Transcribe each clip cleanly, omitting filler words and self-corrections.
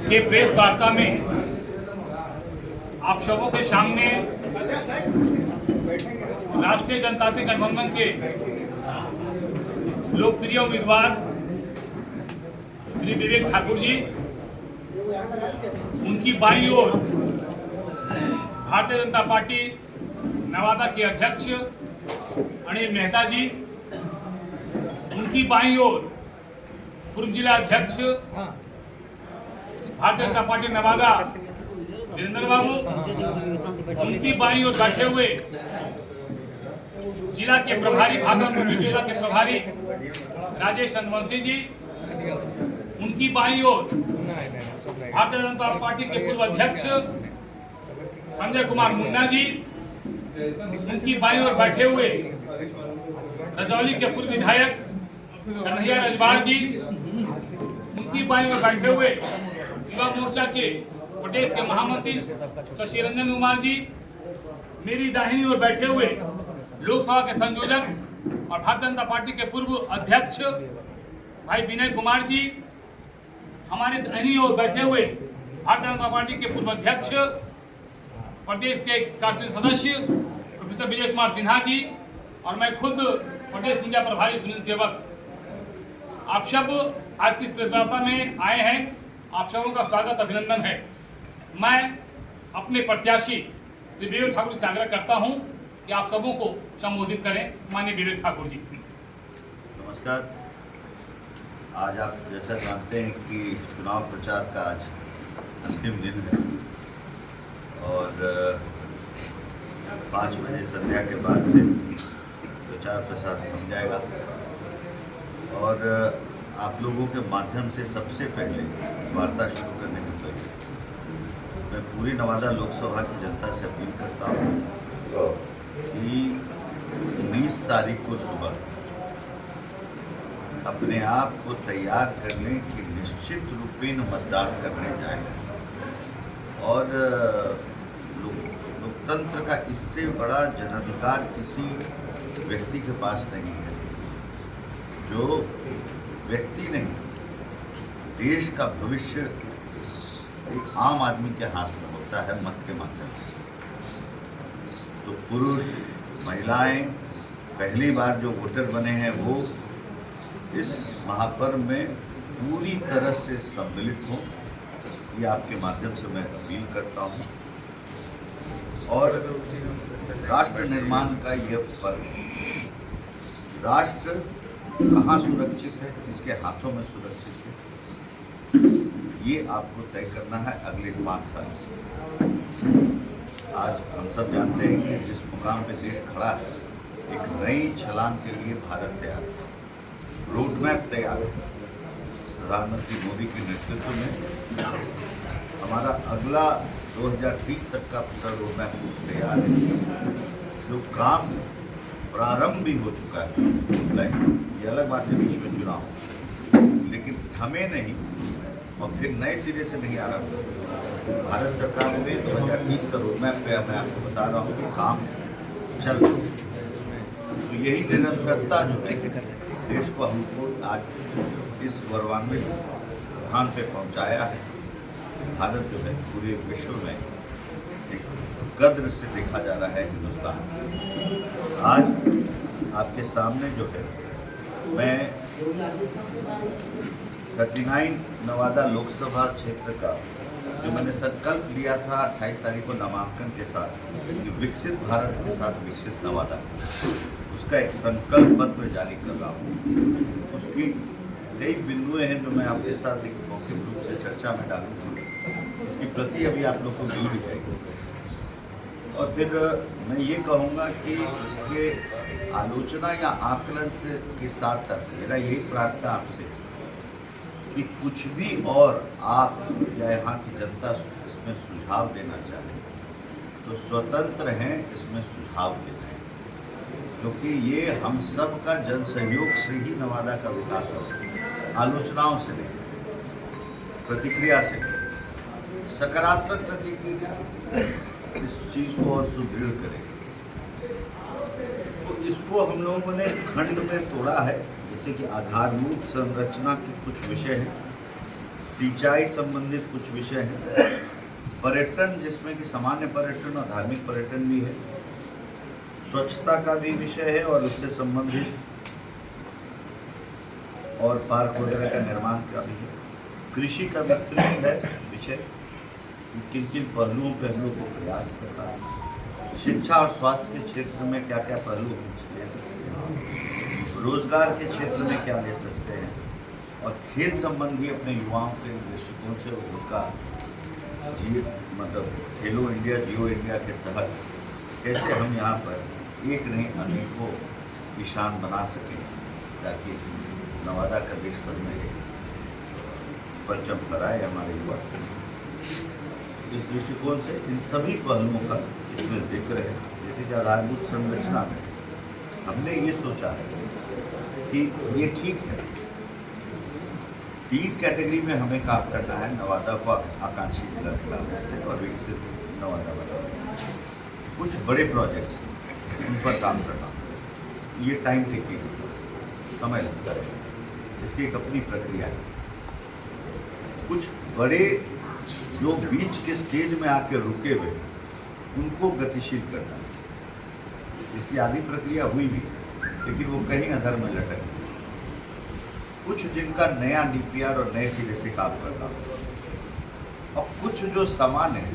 के प्रेस वार्ता में आप सबों के सामने राष्ट्रीय जनतांत्रिक गठबंधन के लोकप्रिय उम्मीदवार श्री विवेक ठाकुर जी, उनकी बाईं ओर भारतीय जनता पार्टी नवादा के अध्यक्ष अनिल मेहता जी, उनकी बाईं ओर पूर्व जिला अध्यक्ष भारतीय जनता पार्टी नवादा वीरेंद्र बाबू, उनकी बाईं ओर बैठे हुए जिला के प्रभारी भागलपुर जिला के प्रभारी राजेश चंद्रवंशी जी, उनकी बाईं ओर भारतीय जनता पार्टी के पूर्व अध्यक्ष संजय कुमार मुन्ना जी, उनकी बाईं ओर बैठे हुए रजौली के पूर्व विधायक कन्हैया रजवाड़ जी, उनकी बाईं ओर बैठे हुए युवा मोर्चा के प्रदेश के महामंत्री शशि रंजन कुमार जी, मेरी दाहिनी ओर बैठे हुए लोकसभा के संयोजक और भारतीय जनता पार्टी के पूर्व अध्यक्ष भाई विनय कुमार जी, हमारे दाहिनी ओर बैठे हुए भारतीय जनता पार्टी के पूर्व अध्यक्ष प्रदेश के कार्यकारिणी सदस्य प्रोफेसर विजय कुमार सिन्हा जी, और मैं खुद प्रदेश मीडिया प्रभारी सुनील सेवक, आप सब आज की प्रेस वार्ता में आए हैं। आप सबों का स्वागत अभिनंदन है। मैं अपने प्रत्याशी श्री विवेक ठाकुर से आग्रह करता हूं कि आप सबों को संबोधित करें। माननीय विवेक ठाकुर जी। नमस्कार। आज आप जैसा जानते हैं कि चुनाव प्रचार का आज अंतिम दिन है और 5 बजे संध्या के बाद से प्रचार प्रसार बन जाएगा और आप लोगों के माध्यम से सबसे पहले इस वार्ता शुरू करने के पहले मैं पूरी नवादा लोकसभा की जनता से अपील करता हूँ कि 19 तारीख को सुबह अपने आप को तैयार कर लें कि निश्चित रूपेण मतदान करने जाएं और लोकतंत्र का इससे बड़ा जनाधिकार किसी व्यक्ति के पास नहीं है। जो व्यक्ति नहीं, देश का भविष्य एक आम आदमी के हाथ में होता है मत के माध्यम से। तो पुरुष महिलाएं पहली बार जो वोटर बने हैं वो इस महापर्व में पूरी तरह से सम्मिलित हों, ये आपके माध्यम से मैं अपील करता हूँ। और राष्ट्र निर्माण का यह पर्व, राष्ट्र कहाँ सुरक्षित है, किसके हाथों में सुरक्षित है, ये आपको तय करना है अगले 5 साल। आज हम सब जानते हैं कि जिस मुकाम पे देश खड़ा है, एक नई छलांग के लिए भारत तैयार है, रोड मैप तैयार है। प्रधानमंत्री मोदी के नेतृत्व में हमारा अगला 2030 तक का पूरा रोड मैप तैयार है। जो काम प्रारंभ भी हो चुका है, ये अलग बात है, बीच में चुनाव, लेकिन हमें नहीं और फिर नए सिरे से नहीं आ रहा। भारत सरकार ने 2030 का रोड मैप पे मैं आपको बता रहा हूँ कि काम चल रहा है। तो यही निरंतरता जो है देश को हमको आज इस गौरवान्वित स्थान पे पहुंचाया है। भारत जो है पूरे विश्व में एक कद्र से देखा जा रहा है हिंदुस्तान। आज आपके सामने जो है मैं 39 नवादा लोकसभा क्षेत्र का जो मैंने संकल्प लिया था 28 तारीख को नामांकन के साथ कि विकसित भारत के साथ विकसित नवादा, उसका एक संकल्प पत्र जारी कर रहा हूँ। उसकी कई बिंदुएं हैं जो मैं आपके साथ एक मौखिक रूप से चर्चा में डालूंगा। इसकी प्रति अभी आप लोग को मिल भी जाएगी और फिर मैं ये कहूँगा कि इसके आलोचना या आकलन से के साथ साथ मेरा यही प्रार्थना आपसे कि कुछ भी और आप या यहाँ की जनता इसमें सुझाव देना चाहे तो स्वतंत्र हैं इसमें सुझाव देना, क्योंकि ये हम सब का जन सहयोग से ही नवादा का विकास हो सकता। आलोचनाओं से नहीं, प्रतिक्रिया से नहीं, सकारात्मक प्रतिक्रिया इस चीज़ को और सुदृढ़ करेगी। तो इसको हम लोगों ने खंड में तोड़ा है, जैसे कि आधारभूत संरचना के कुछ विषय हैं, सिंचाई संबंधित कुछ विषय हैं, पर्यटन जिसमें कि सामान्य पर्यटन और धार्मिक पर्यटन भी है, स्वच्छता का भी विषय है और उससे संबंधित और पार्क वगैरह का निर्माण का भी है, कृषि का विस्तृत है विषय, किन किन पहलुओं को प्रयास करना है, शिक्षा और स्वास्थ्य के क्षेत्र में क्या क्या पहलू हम ले सकते हैं, रोजगार के क्षेत्र में क्या ले सकते हैं, और खेल संबंधी अपने युवाओं के दृष्टिकोण से उनका मतलब खेलो इंडिया जियो इंडिया के तहत कैसे हम यहाँ पर एक नहीं अनेकों निशान बना सकें, ताकि नवादा का देश भर में परचम फहराए हमारे युवा। इस दृष्टिकोण से इन सभी पहलुओं का इसमें जिक्र है। जैसे कि आधारभूत संरचना में हमने ये सोचा है कि ये ठीक है, 3 कैटेगरी में हमें काम करना है नवादा को आकांक्षी जिला निकालने से और विकसित नवादा बनाने। कुछ बड़े प्रोजेक्ट्स उन पर काम करना, ये टाइम टेकिंग, समय लगता है, इसकी एक अपनी प्रक्रिया है। कुछ बड़े जो बीच के स्टेज में आके रुके हुए उनको गतिशील करना है, इसकी आधी प्रक्रिया हुई भी, लेकिन वो कहीं अधर में लटक गई। कुछ जिनका नया डीपीआर और नए सिरे से काम करना, और कुछ जो सामान्य है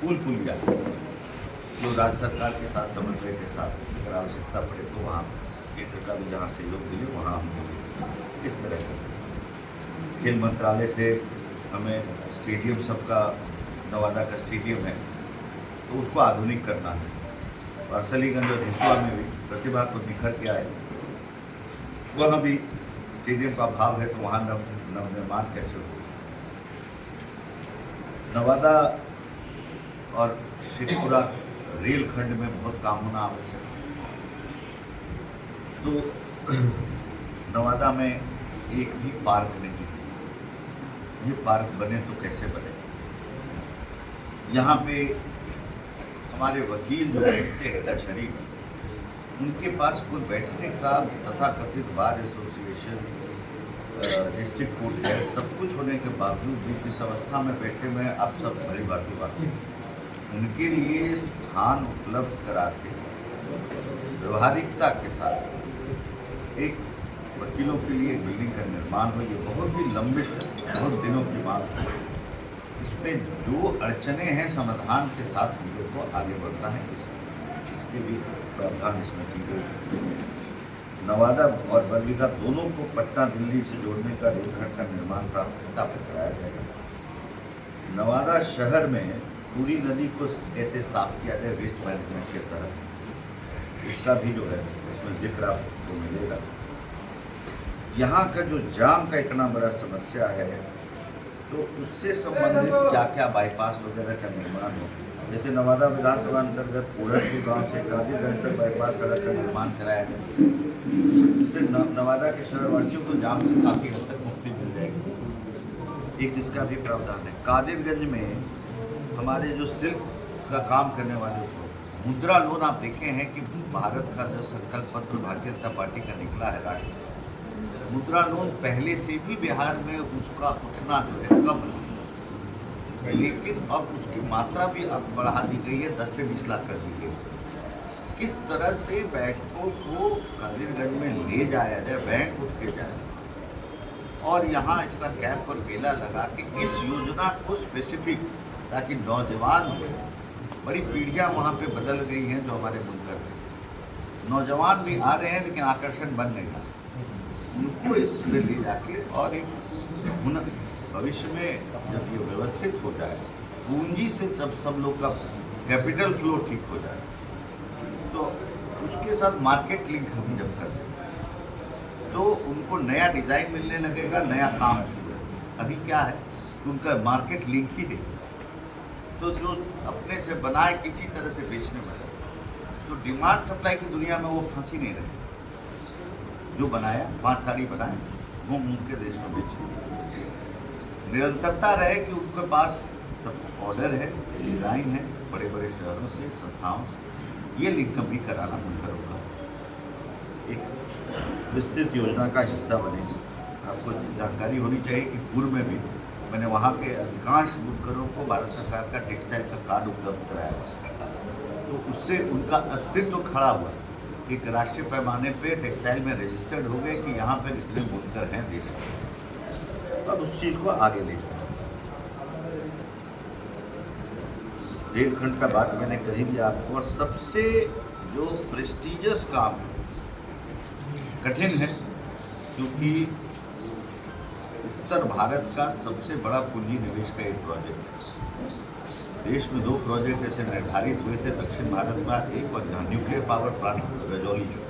पुल पुलिया जो राज्य सरकार के साथ समन्वय के साथ अगर आवश्यकता पड़े तो वहाँ केंद्र का भी जहाँ सहयोग मिले वहाँ हम इस तरह का। खेल मंत्रालय से हमें स्टेडियम सबका, नवादा का स्टेडियम है तो उसको आधुनिक करना है। वारसलीगंज और हिसुआ में भी प्रतिभा को निखर के आए, वहाँ भी स्टेडियम का अभाव है तो वहाँ नवनिर्माण कैसे हो। नवादा और शेखपुरा रेल खंड में बहुत काम होना आवश्यक है। तो नवादा में एक भी पार्क नहीं है, ये पार्क बने तो कैसे बने। यहाँ पे हमारे वकील जो बैठते हैं कचहरी में, उनके पास कोई बैठने का तथाकथित बार एसोसिएशन, डिस्ट्रिक्ट कोर्ट है, सब कुछ होने के बावजूद भी जिस अवस्था में बैठे हुए हैं आप सब भली बात है, उनके लिए स्थान उपलब्ध करा के व्यवहारिकता के साथ एक वकीलों के लिए बिल्डिंग का निर्माण हो। ये बहुत ही लंबे बहुत दिनों की बात है। इसमें जो अड़चने हैं समाधान के साथ हम लोग को आगे बढ़ना है, इसके भी प्रावधान इसमें की गई। नवादा और बरबीघा दोनों को पटना दिल्ली से जोड़ने का रेलखंड का निर्माण प्राथमिकता पर कराया जाएगा। नवादा शहर में पूरी नदी को कैसे साफ किया जाए वेस्ट मैनेजमेंट के तहत, इसका भी जो है इसमें जिक्र आपको मिलेगा। यहाँ का जो जाम का इतना बड़ा समस्या है तो उससे संबंधित क्या क्या बाईपास वगैरह का निर्माण हो। जैसे नवादा विधानसभा अंतर्गत कोड़रपुर गांव से कादिरगंज तक बाईपास सड़क का निर्माण कराया गया, इससे नवादा के शहरवासियों को जाम से काफ़ी हद तक मुक्ति मिल जाएगी। एक इसका भी प्रावधान है। कादिरगंज में हमारे जो सिल्क का काम करने वाले को मुद्रा लोन, आप देखे हैं कि भारत का जो संकल्प पत्र भारतीय जनता पार्टी का निकला है राष्ट्र मुद्रा लोन, पहले से भी बिहार में उसका उठना जो है कम है, लेकिन अब उसकी मात्रा भी अब बढ़ा दी गई है, 10 से 20 लाख कर दी गई। किस तरह से बैंकों को कादिरगंज में ले जाया जाए, बैंक उठ के जाए और यहाँ इसका कैंप और मेला लगा के इस योजना को स्पेसिफिक, ताकि नौजवान बड़ी पीढ़ियाँ वहाँ पे बदल गई हैं जो हमारे मुल्क में नौजवान भी आ रहे हैं लेकिन आकर्षण बन नहीं रहा, उनको इसमें ले जाके और एक भविष्य में जब ये व्यवस्थित हो जाए, पूंजी से जब सब लोग का कैपिटल फ्लो ठीक हो जाए तो उसके साथ मार्केट लिंक हम जब कर दें तो उनको नया डिज़ाइन मिलने लगेगा, नया काम शुरू है। अभी क्या है उनका मार्केट लिंक ही नहीं, तो जो अपने से बनाए किसी तरह से बेचने वाले, तो डिमांड सप्लाई की दुनिया में वो फंसी नहीं रहे। जो बनाया 5 साड़ी बनाए वो उनके देश में बेचे, निरंतरता रहे कि उनके पास सब ऑर्डर है, डिज़ाइन है बड़े बड़े शहरों से, संस्थाओं से, ये लिंक भी कराना मुमकिन होगा। एक विस्तृत योजना का हिस्सा बनेगी। आपको जानकारी होनी चाहिए कि पूर्व में भी मैंने वहाँ के अधिकांश बुनकरों को भारत सरकार का टेक्सटाइल का कार्ड उपलब्ध कराया, तो उससे उनका अस्तित्व खड़ा हुआ। एक राष्ट्रीय पैमाने पे टेक्सटाइल में रजिस्टर्ड हो गए कि यहाँ पर इतने बुनकर हैं देश में। अब उस चीज़ को आगे ले जाए। रेलखंड का बात मैंने कही भी आपको, और सबसे जो प्रेस्टिजियस काम है, कठिन है, क्योंकि उत्तर भारत का सबसे बड़ा पूंजी निवेश का एक प्रोजेक्ट है। देश में 2 प्रोजेक्ट ऐसे निर्धारित हुए थे, दक्षिण भारत में एक और न्यूक्लियर पावर प्लांट रजौली जो,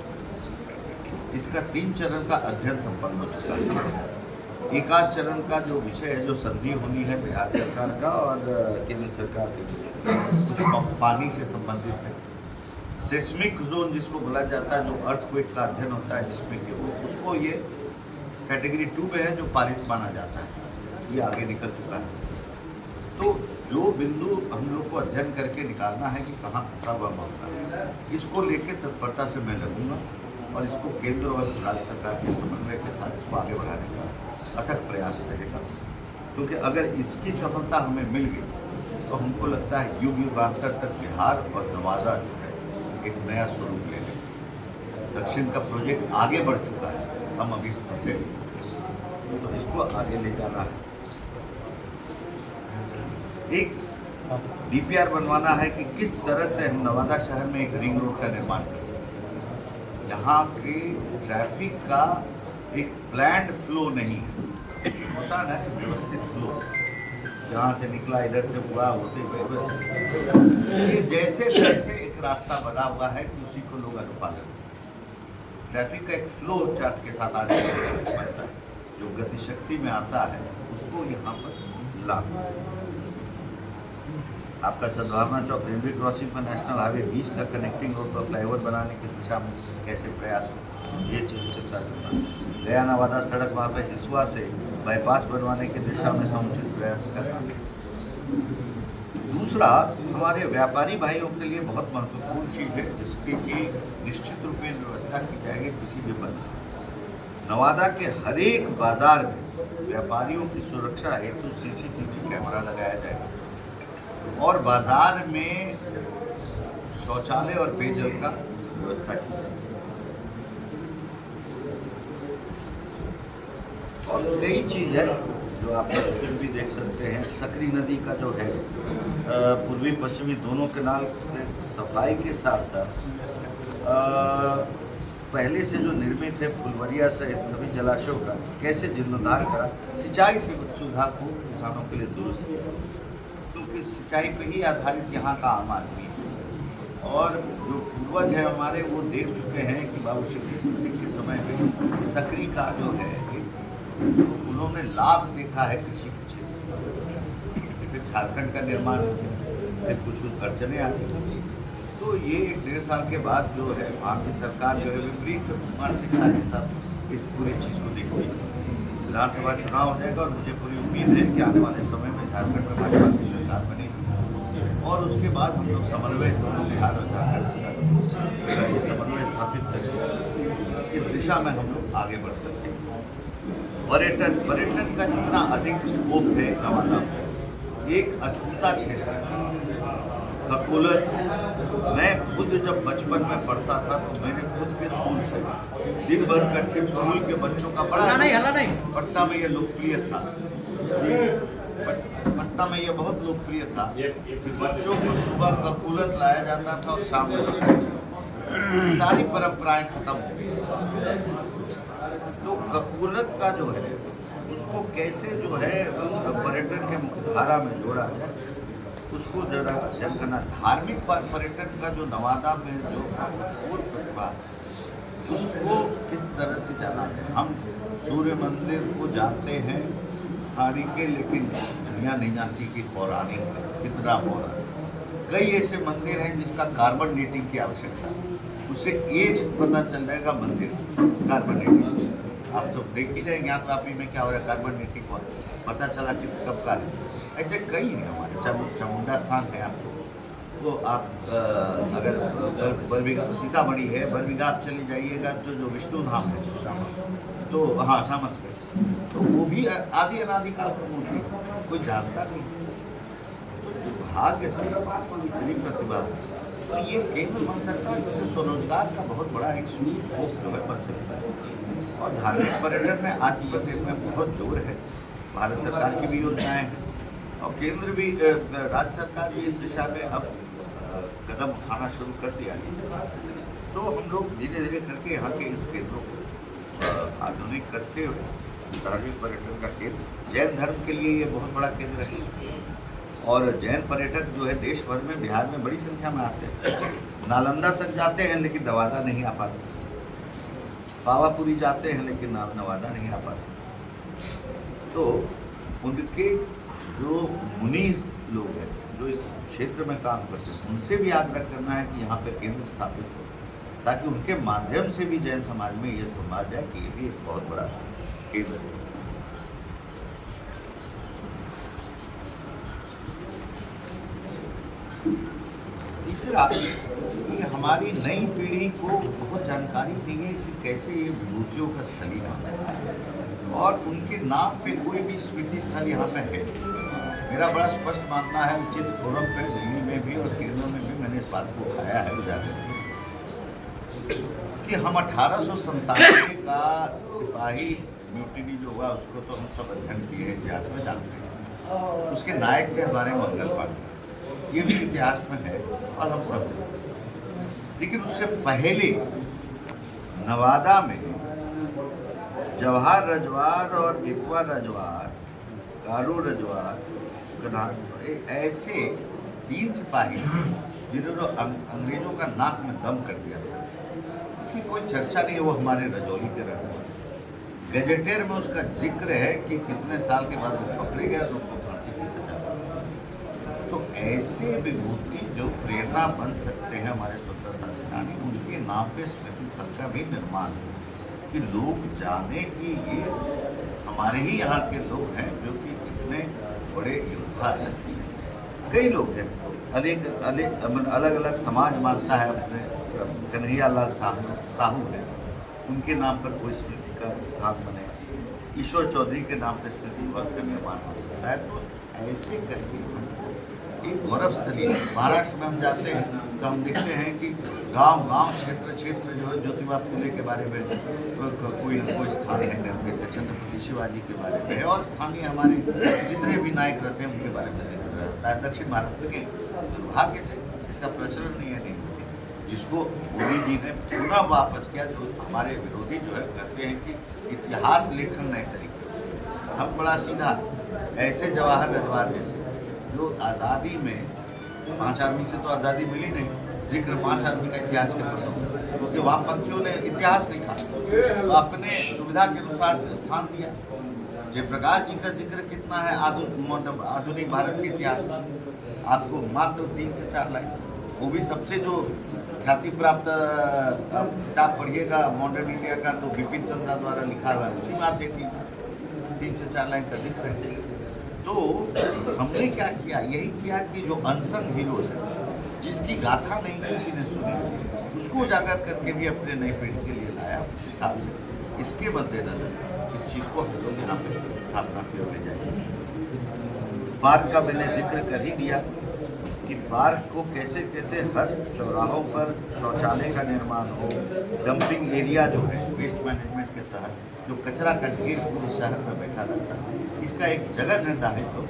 इसका 3 चरण का अध्ययन संपन्न हो चुका है। एक आध चरण का जो विषय है, जो संधि होनी है बिहार सरकार का और केंद्र सरकार के बीच, कुछ पानी से संबंधित है। सेस्मिक जोन जिसको बोला जाता है, जो अर्थक्वेक का अध्ययन होता है जिसमें कि वो उसको ये कैटेगरी 2 में है, जो पारित माना जाता है, ये आगे निकल चुका है। तो जो बिंदु हम लोग को अध्ययन करके निकालना है कि कहाँ फंसा हुआ मामला है, इसको लेकर तत्परता से मैं लगूंगा और इसको केंद्र और राज्य सरकार के समन्वय के साथ इसको आगे बढ़ाने का अथक प्रयास रहेगा। क्योंकि अगर इसकी सफलता हमें मिल गई तो हमको लगता है युग युगांतर तक बिहार और नवादा जो है एक नया स्वरूप ले लेंगे। दक्षिण का प्रोजेक्ट आगे बढ़ चुका है, हम अभी फंसे, तो इसको आगे ले जाना है। एक डीपीआर बनवाना है कि किस तरह से हम नवादा शहर में एक रिंग रोड का निर्माण कर सकते, यहाँ के ट्रैफिक का एक प्लान्ड फ्लो नहीं होता ना, व्यवस्थित फ्लो, जहाँ से निकला इधर से हुआ होते हुए, ये जैसे जैसे एक रास्ता बना हुआ है कि उसी को लोग अनुपालन, ट्रैफिक का एक फ्लो चार्ट के साथ आगे बनता है, जो गतिशक्ति में आता है उसको यहाँ पर लाना। आपका सद्भावना चौक रेलवे क्रॉसिंग पर नेशनल हाईवे 20 का कनेक्टिंग रोड पर फ्लाईओवर बनाने की दिशा में कैसे प्रयास हो, ये चीज़ चिंता करना। गया नवादा सड़क मार्ग पर हिसुआ से बाईपास बनवाने की दिशा में समुचित प्रयास करना। दूसरा, हमारे व्यापारी भाइयों के लिए बहुत महत्वपूर्ण चीज़ है, जिसकी कि निश्चित रूप में व्यवस्था की जाएगी किसी भी बंद से। नवादा के हर एक बाजार में व्यापारियों की सुरक्षा हेतु CCTV कैमरा लगाया जाएगा और बाजार में शौचालय और पेयजल का व्यवस्था की जाएगी। और कई चीज़ है जो आप फिर भी देख सकते हैं। सकरी नदी का जो है पूर्वी पश्चिमी दोनों केनाल सफाई के साथ साथ पहले से जो निर्मित है फुलवरिया सहित सभी जलाशयों का कैसे जीर्णोद्धार करा, सिंचाई सुविधा को किसानों के लिए दुरुस्त किया, क्योंकि सिंचाई पे ही आधारित यहाँ का आम आदमी है। और जो पूर्वज है हमारे, वो देख चुके हैं कि बाबू श्री सिंह के समय में सकरी का जो है उन्होंने लाभ देखा है कृषि के क्षेत्र में। फिर झारखंड का निर्माण हो गया, फिर कुछ अड़चने आती, तो ये 1.5 साल के बाद जो है भारतीय सरकार जो है विपरीत मानसिकता के साथ इस पूरी चीज़ को देखी। विधानसभा चुनाव हो जाएगा और मुझे पूरी उम्मीद है कि आने वाले समय में झारखंड में भाजपा की सरकार बनेगी और उसके बाद हम लोग समन्वय बिहार और झारखंड सरकार ये समन्वय स्थापित करके इस दिशा में हम लोग आगे बढ़ सकते हैं। पर्यटन का जितना अधिक स्कोप है नवादा में, एक अछूता क्षेत्र है ककोलत। मैं खुद जब बचपन में पढ़ता था तो मैंने खुद के स्कूल से दिन भर का ट्रिप स्कूल के बच्चों का पढ़ा नहीं। पटना में ये लोकप्रिय था, पटना में ये बहुत लोकप्रिय था कि बच्चों को सुबह ककोलत लाया जाता था और शाम को सारी परंपराएं खत्म हो गई। तो ककोलत का जो है उसको कैसे जो है पर्यटन के मुख्यधारा में जोड़ा जाए, उसको जरा अध्ययन करना। धार्मिक पर्यटन का जो नवादा में जो और प्रतिभा है उसको किस तरह से जाना है। हम सूर्य मंदिर को जानते हैं हारी के, लेकिन दुनिया नहीं जानती कि पौराणिक कितना पौराणिक। कई ऐसे मंदिर हैं जिसका कार्बन डेटिंग की आवश्यकता है, उससे एज पता चल जाएगा मंदिर कार्बन डेटिंग। आप तो देख ही रहे ज्ञान प्राप्ति में क्या हो रहा है, कार्बन डेटिंग को पता चला कि कब का है। ऐसे कई हैं हमारे, चामुंडा स्थान है आपको, तो आप अगर बरबीघा सीतामढ़ी है, बरबीघा आप चले जाइएगा तो जो विष्णु धाम है तो हाँ सामस पे, तो वो भी आदि अनादिकाल की मूर्ति है, कोई जानता नहीं। तो दुर्भाग्य से इतनी प्रतिभा, तो ये केंद्र बन सकता है जिससे स्वरोजगार का बहुत बड़ा एक स्कोप जो है बन सकता है। और धार्मिक पर्यटन में आज के डेट में बहुत जोर है, भारत सरकार की भी योजनाएं हैं और केंद्र भी, राज्य सरकार भी इस दिशा में अब कदम उठाना शुरू कर दिया है। तो हम लोग धीरे धीरे करके यहाँ के इस केंद्रों को आधुनिक करते हुए धार्मिक पर्यटन का केंद्र, जैन धर्म के लिए ये बहुत बड़ा केंद्र है और जैन पर्यटक जो है देश भर में, बिहार में बड़ी संख्या में आते हैं। नालंदा तक जाते हैं लेकिन नवादा नहीं आ पाते, पावापुरी जाते हैं लेकिन नवादा नहीं आ पाते। तो उनके जो मुनि लोग हैं जो इस क्षेत्र में काम करते हैं, उनसे भी आग्रह करना है कि यहाँ पे केंद्र स्थापित हो, ताकि उनके माध्यम से भी जैन समाज में ये समझा जाए कि ये भी एक बहुत बड़ा केंद्र है। तीसरा, ये हमारी नई पीढ़ी को बहुत जानकारी दी है कि कैसे ये विभूतियों का सलीना और उनके नाम पे कोई भी स्मृति स्थल यहाँ पे है। मेरा बड़ा स्पष्ट मानना है, उचित फोरम पे दिल्ली में भी और केंद्र में भी मैंने इस बात को उठाया है उजागर कि हम 1897 का सिपाही म्यूटिनी जो हुआ उसको तो हम सब अध्ययन किए हैं, इतिहास में जानते हैं। उसके नायक के बारे में मंगल पांडे, ये भी इतिहास में है और हम सब जानते। लेकिन उससे पहले नवादा में जवाहर रजवार और इकवा रजवार, कारू रजवार, ऐसे 3 सिपाही जिन्होंने अंग्रेजों का नाक में दम कर दिया था, इसकी कोई चर्चा नहीं है। वो हमारे रजौली के रहने वाले, गजेटियर में उसका जिक्र है कि कितने साल के बाद वो पकड़े गए और उनको फांसी की सजा। तो ऐसे विभूति जो प्रेरणा बन सकते हैं हमारे स्वतंत्रता सेनानी, उनके नाम पे स्मृति स्थल का भी निर्माण है कि लोग जाने कि ये हमारे ही यहाँ के लोग हैं जो कि इतने बड़े योद्धा रह चुके हैं। कई लोग हैं, अलग अलग समाज मानता है अपने, कन्हैया लाल साहू है, उनके नाम पर कोई स्मृति का स्थान बने, ईश्वर चौधरी के नाम पर स्मृति पद का निर्माण हो सकता है। तो ऐसे करके एक गौरव स्थली है। महाराष्ट्र में हम जाते हैं तो हम देखते हैं कि गांव क्षेत्र जो है ज्योतिबा फुले के बारे में कोई स्थान है, छत्रपति शिवाजी के बारे में है और स्थानीय हमारे जितने भी नायक रहते हैं उनके बारे में जिक्र रहता है। दक्षिण भारत के दुर्भाग्य से इसका प्रचलन नहीं है, जिसको मोदी जी ने पुनः वापस किया। जो हमारे विरोधी जो है कहते हैं कि इतिहास लेखन नए तरीके, हम बड़ा सीधा, ऐसे जवाहर रजवार जैसे जो आज़ादी में 5 आदमी से तो आज़ादी मिली नहीं, जिक्र 5 आदमी का इतिहास के पढ़ो, क्योंकि वामपंथियों ने इतिहास लिखा तो अपने सुविधा के अनुसार स्थान दिया। जयप्रकाश जी का जिक्र कितना है आधुनिक भारत के इतिहास में, आपको मात्र 3 से 4 लाइन, वो भी सबसे जो ख्याति प्राप्त किताब पढ़िएगा मॉडर्न इंडिया का तो बिपिन चंद्रा द्वारा लिखा हुआ है, उसी में आप देखिए 3 से 4 लाइन का जिक्र है। तो हमने क्या किया, यही किया कि जो अनसंग हीरोज है, जिसकी गाथा नहीं किसी ने सुनी, उसको उजागर करके भी अपने नई पीढ़ी के लिए लाया। उस हिसाब से इसके मद्देनजर इस चीज़ को हम लोग यहाँ पे स्थापना किए ले जाएंगे। पार्क का मैंने जिक्र कर ही दिया कि पार्क को कैसे कैसे हर चौराहों पर शौचालय का निर्माण हो, डंपिंग एरिया जो है वेस्ट मैनेजमेंट के तहत जो कचरा का ढेर पूरे शहर में बैठा रहता है, इसका एक जगह निर्धारित हो,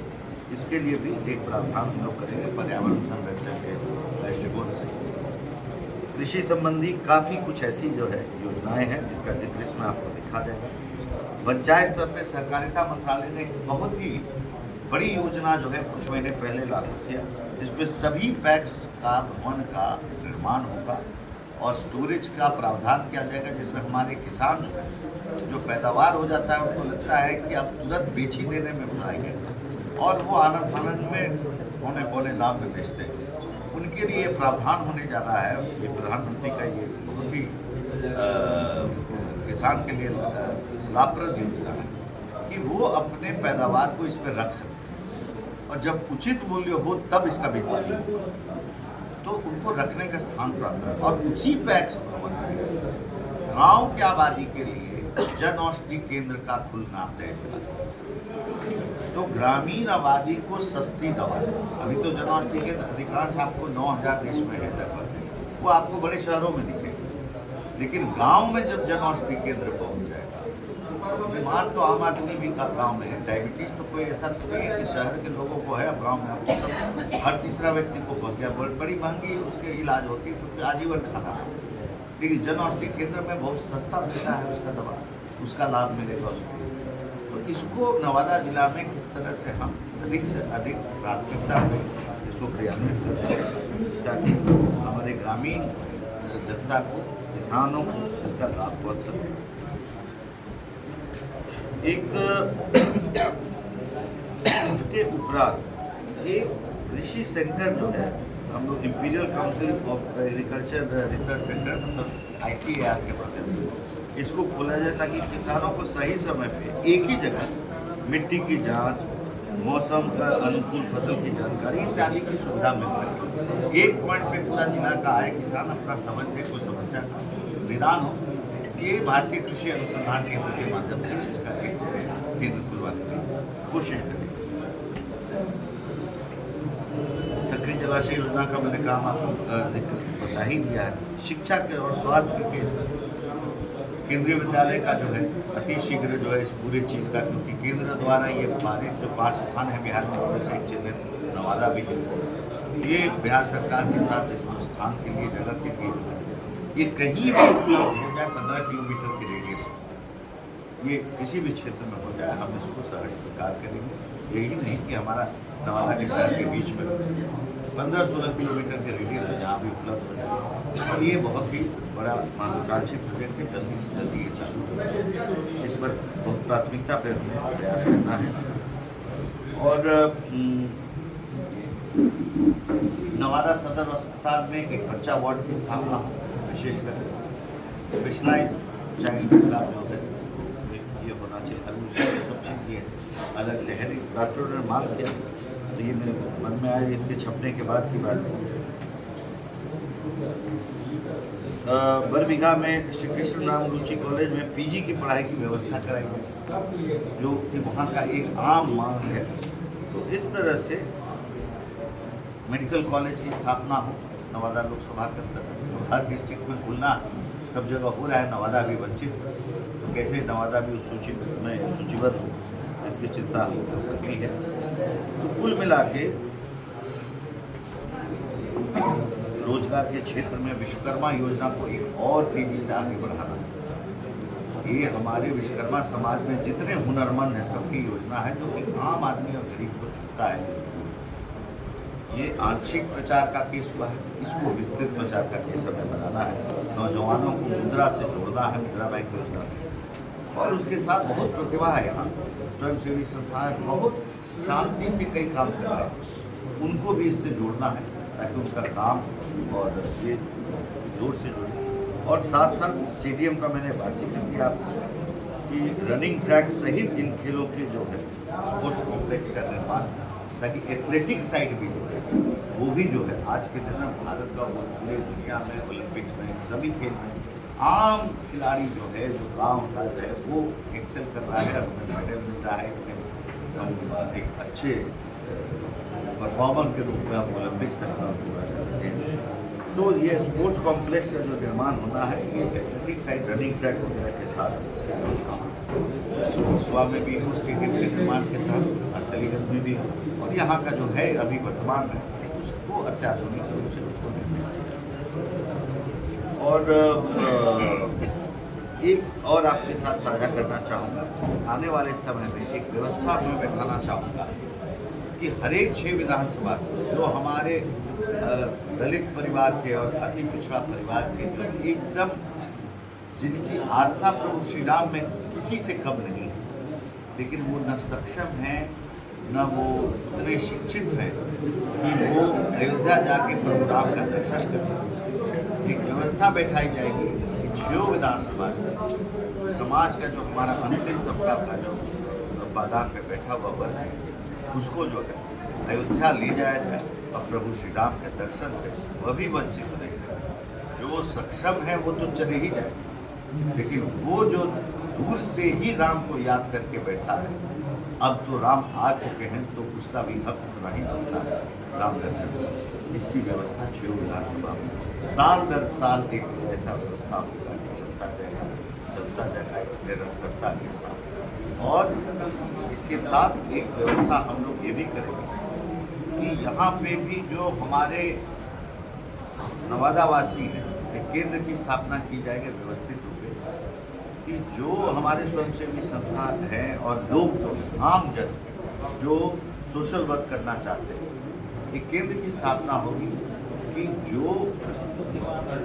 इसके लिए भी एक प्रावधान हम लोग करेंगे पर्यावरण संरक्षण के दृष्टिकोण से। कृषि संबंधी काफ़ी कुछ ऐसी जो है योजनाएं हैं जिसका जिक्र इसमें आपको दिखा देगा। पंचायत स्तर पर सहकारिता मंत्रालय ने एक बहुत ही बड़ी योजना जो है कुछ महीने पहले लागू किया, जिसमें सभी पैक्स का भवन का निर्माण होगा और स्टोरेज का प्रावधान किया जाएगा, जिसमें हमारे किसान जो पैदावार हो जाता है उनको लगता है कि अब तुरंत बेच ही देने में बुलाएंगे और वो आनंद फानंद में पौने दाम में बेचते हैं। उनके लिए प्रावधान होने जा रहा है। ये प्रधानमंत्री का ये बहुत ही किसान के लिए लाभप्रद योजना है कि वो अपने पैदावार को इसमें रख सकते हैं और जब उचित मूल्य हो तब इसका बिकवाली हो, तो उनको रखने का स्थान प्राप्त है। और उसी पैक्स भवन में गाँव की आबादी के लिए जन औषधि केंद्र का खुलना तय हुआ। तो ग्रामीण आबादी को सस्ती दवा, अभी तो जन औषधि केंद्र अधिकांश आपको 9000 देश में है लगभग, वो आपको बड़े शहरों में दिखेगा, लेकिन गांव में जब जन औषधि केंद्र पहुंच जाएगा, बीमार तो आम आदमी भी गाँव में है। डायबिटीज तो कोई ऐसा तो नहीं है कि शहर के लोगों को है, अब गाँव में अब सब हर तीसरा व्यक्ति को पहुँच गया। बड़ी महंगी उसके इलाज होती है, क्योंकि आजीवन खाना है। लेकिन जन औषधि केंद्र में बहुत सस्ता मिलता है उसका दवा, उसका लाभ मिलेगा उसको। तो इसको नवादा जिला में किस तरह से हम अधिक से अधिक प्राथमिकता में इसको क्रियान्वित कर सकें, ताकि हमारे ग्रामीण जनता को, किसानों को इसका लाभ पहुँच सके। एक इसके उपरांत एक कृषि सेंटर जो है, हम लोग imperial council of agriculture research centre, मतलब ICAR के माध्यम से इसको खोला जाए, ताकि किसानों को सही समय पे एक ही जगह मिट्टी की जांच, मौसम का अनुकूल फसल की जानकारी इत्यादि की सुविधा मिल सके। एक पॉइंट पे पूरा जिला का आए, किसान अपना समझे, कोई समस्या का निदान हो। ये भारतीय कृषि अनुसंधान केंद्र के माध्यम से इसका एक केंद्र खुलवाने की कोशिश करें। सक्रिय जलाशय योजना का मैंने काम आपको जिक्र बता ही दिया है। शिक्षा के और स्वास्थ्य के केंद्रीय विद्यालय का जो है अति शीघ्र जो है इस पूरे चीज़ का, क्योंकि केंद्र द्वारा ये पारित जो 5 स्थान है बिहार में, उसमें से एक चिन्हित नवादा भी है। ये बिहार सरकार के साथ इस स्थान के लिए, जगह के लिए ये कहीं भी उपलब्ध हो जाए, 15 किलोमीटर के रेडियस में, ये किसी भी क्षेत्र में हो जाए, हम इसको सहज स्वीकार करेंगे। यही नहीं कि हमारा नवादा के शहर के बीच में 15-16 किलोमीटर के रेडियस में जहाँ भी उपलब्ध हो जाए। और ये बहुत ही बड़ा महत्वाकांक्षी प्रोजेक्ट है, जल्दी से जल्दी ये चालू हो। इस पर बहुत प्राथमिकता पर हमें प्रयास करना है। और नवादा सदर अस्पताल में एक बच्चा वार्ड की स्थापना हो, विशेषकर स्पेशलाइज चाइल्ड का जो है ये होना चाहिए। अभी उसके सब चीज़ ये अलग से है, डॉक्टरों ने मांग किया, तो ये मेरे मन में आया। इसके छपने के बाद की बात, बरबीघा में श्री कृष्ण राम रुचि कॉलेज में PG की पढ़ाई की व्यवस्था कराई गई, जो कि वहाँ का एक आम मांग है। तो इस तरह से मेडिकल कॉलेज की स्थापना हो नवादा लोकसभा के अंतर्गत, हर डिस्ट्रिक्ट में खुलना सब जगह हो रहा है, नवादा भी वंचित, तो कैसे नवादा भी उस सूची में सूचीबद्ध हो, इसकी चिंता करनी है। तो कुल मिला के रोजगार के क्षेत्र में विश्वकर्मा योजना को एक और तेजी से आगे बढ़ाना, ये हमारे विश्वकर्मा समाज में जितने हुनरमंद हैं सबकी योजना है, जो कि आम आदमी और गरीब को छूता है। ये आंशिक प्रचार का केस हुआ है, इसको विस्तृत प्रचार का केस हमें बनाना है। नौजवानों को मुद्रा से जोड़ना है, मुद्रा बैंक योजना से। और उसके साथ बहुत प्रतिभा है यहाँ, स्वयंसेवी संस्थाएं बहुत शांति से कई काम कर रहे हैं, उनको भी इससे जोड़ना है, ताकि उनका काम और ये जोर से जुड़े। और साथ साथ स्टेडियम का मैंने बात ही किया कि रनिंग ट्रैक सहित इन खेलों के जो है स्पोर्ट्स कॉम्प्लेक्स का निर्माण, ताकि एथलेटिक साइड भी जो है वो भी जो है आज के दिन में भारत का पूरे दुनिया में ओलंपिक्स में सभी खेल में आम खिलाड़ी जो है, जो गाँव का है, वो एक्सेल कर रहा है, हमें मेडल मिल रहा है, हम एक अच्छे परफॉर्मर के रूप में हम ओलंपिक्स तक पहुँच रहे हैं। तो ये स्पोर्ट्स कॉम्प्लेक्स का जो निर्माण होना है, ये एथलेटिक साइड रनिंग ट्रैक वगैरह के साथ इसका व्यवस्था सुबह में भी हो, स्टेडियम के निर्माण के साथ हरसलीगंज में भी, और यहाँ का जो है अभी वर्तमान में उसको अत्याधुनिक रूप से उसको निर्माण। और एक और आपके साथ साझा करना चाहूँगा, आने वाले समय में एक व्यवस्था में बैठाना चाहूँगा कि हर एक 6 विधानसभा से जो हमारे दलित परिवार के और अति पिछड़ा परिवार के जो एकदम जिनकी आस्था प्रभु श्री राम में किसी से कम नहीं है, लेकिन वो न सक्षम हैं न वो उतने शिक्षित हैं कि वो अयोध्या जाके प्रभु राम का दर्शन कर सकें। एक व्यवस्था बैठाई जाएगी कि 6 विधानसभा से समाज का जो हमारा अंतिम तबका का जो पादान पे बैठा हुआ वर्ग है, उसको जो है अयोध्या ले जाया जाए और प्रभु श्री राम के दर्शन से वह भी वंचित नहीं है। जो सक्षम है वो तो चले ही जाए, लेकिन वो जो दूर से ही राम को याद करके बैठा है। अब तो राम आ चुके हैं तो उसका भी हक नहीं बनता है राम दर्शन का। इसकी व्यवस्था 6 विधानसभा में साल दर साल एक ऐसा व्यवस्था होगा कि चलता जाएगा निरंतरता के साथ। और इसके साथ एक व्यवस्था हम लोग ये भी करेंगे कि यहाँ पे भी जो हमारे नवादावासी हैं, एक केंद्र की स्थापना की जाएगी व्यवस्थित रूप से, कि जो हमारे स्वयंसेवी संस्था हैं और लोग जो आम जन जो सोशल वर्क करना चाहते हैं, एक केंद्र की स्थापना होगी कि जो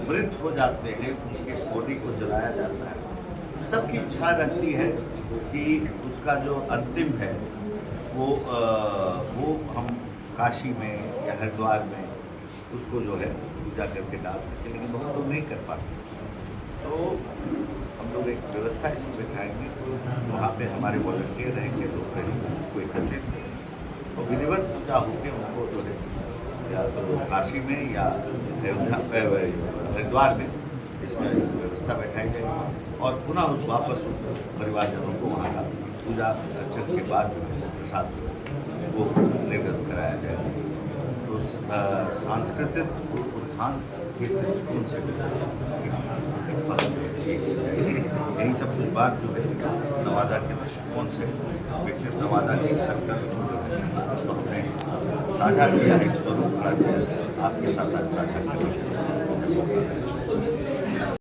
मृत हो जाते हैं उनके बॉडी को जलाया जाता है। सबकी इच्छा रहती है कि उसका जो अंतिम है वो हम काशी में या हरिद्वार में उसको जो है पूजा करके डाल सकते, लेकिन बहुत लोग नहीं कर पाते। तो हम लोग एक व्यवस्था ऐसी बैठाएंगे, वहाँ पे हमारे वॉलंटियर रहेंगे, लोग रहेंगे, उसको एकत्रित करेंगे और विधिवत पूजा होकर उनको जो है या तो काशी में या हरिद्वार में इसका एक व्यवस्था बैठाई जाएगी और पुनः उस वापस उस परिवारजनों को वहाँ का पूजा अर्चन के बाद जो है प्रसाद वो निर्गत कराया जाएगा। तो सांस्कृतिक उत्थान के दृष्टिकोण से यही सब कुछ बात जो है नवादा के दृष्टिकोण से विकसित नवादा के संकल्प जो है उसको हमने साझा किया है, एक स्वरूप आपके साथ साझा किया।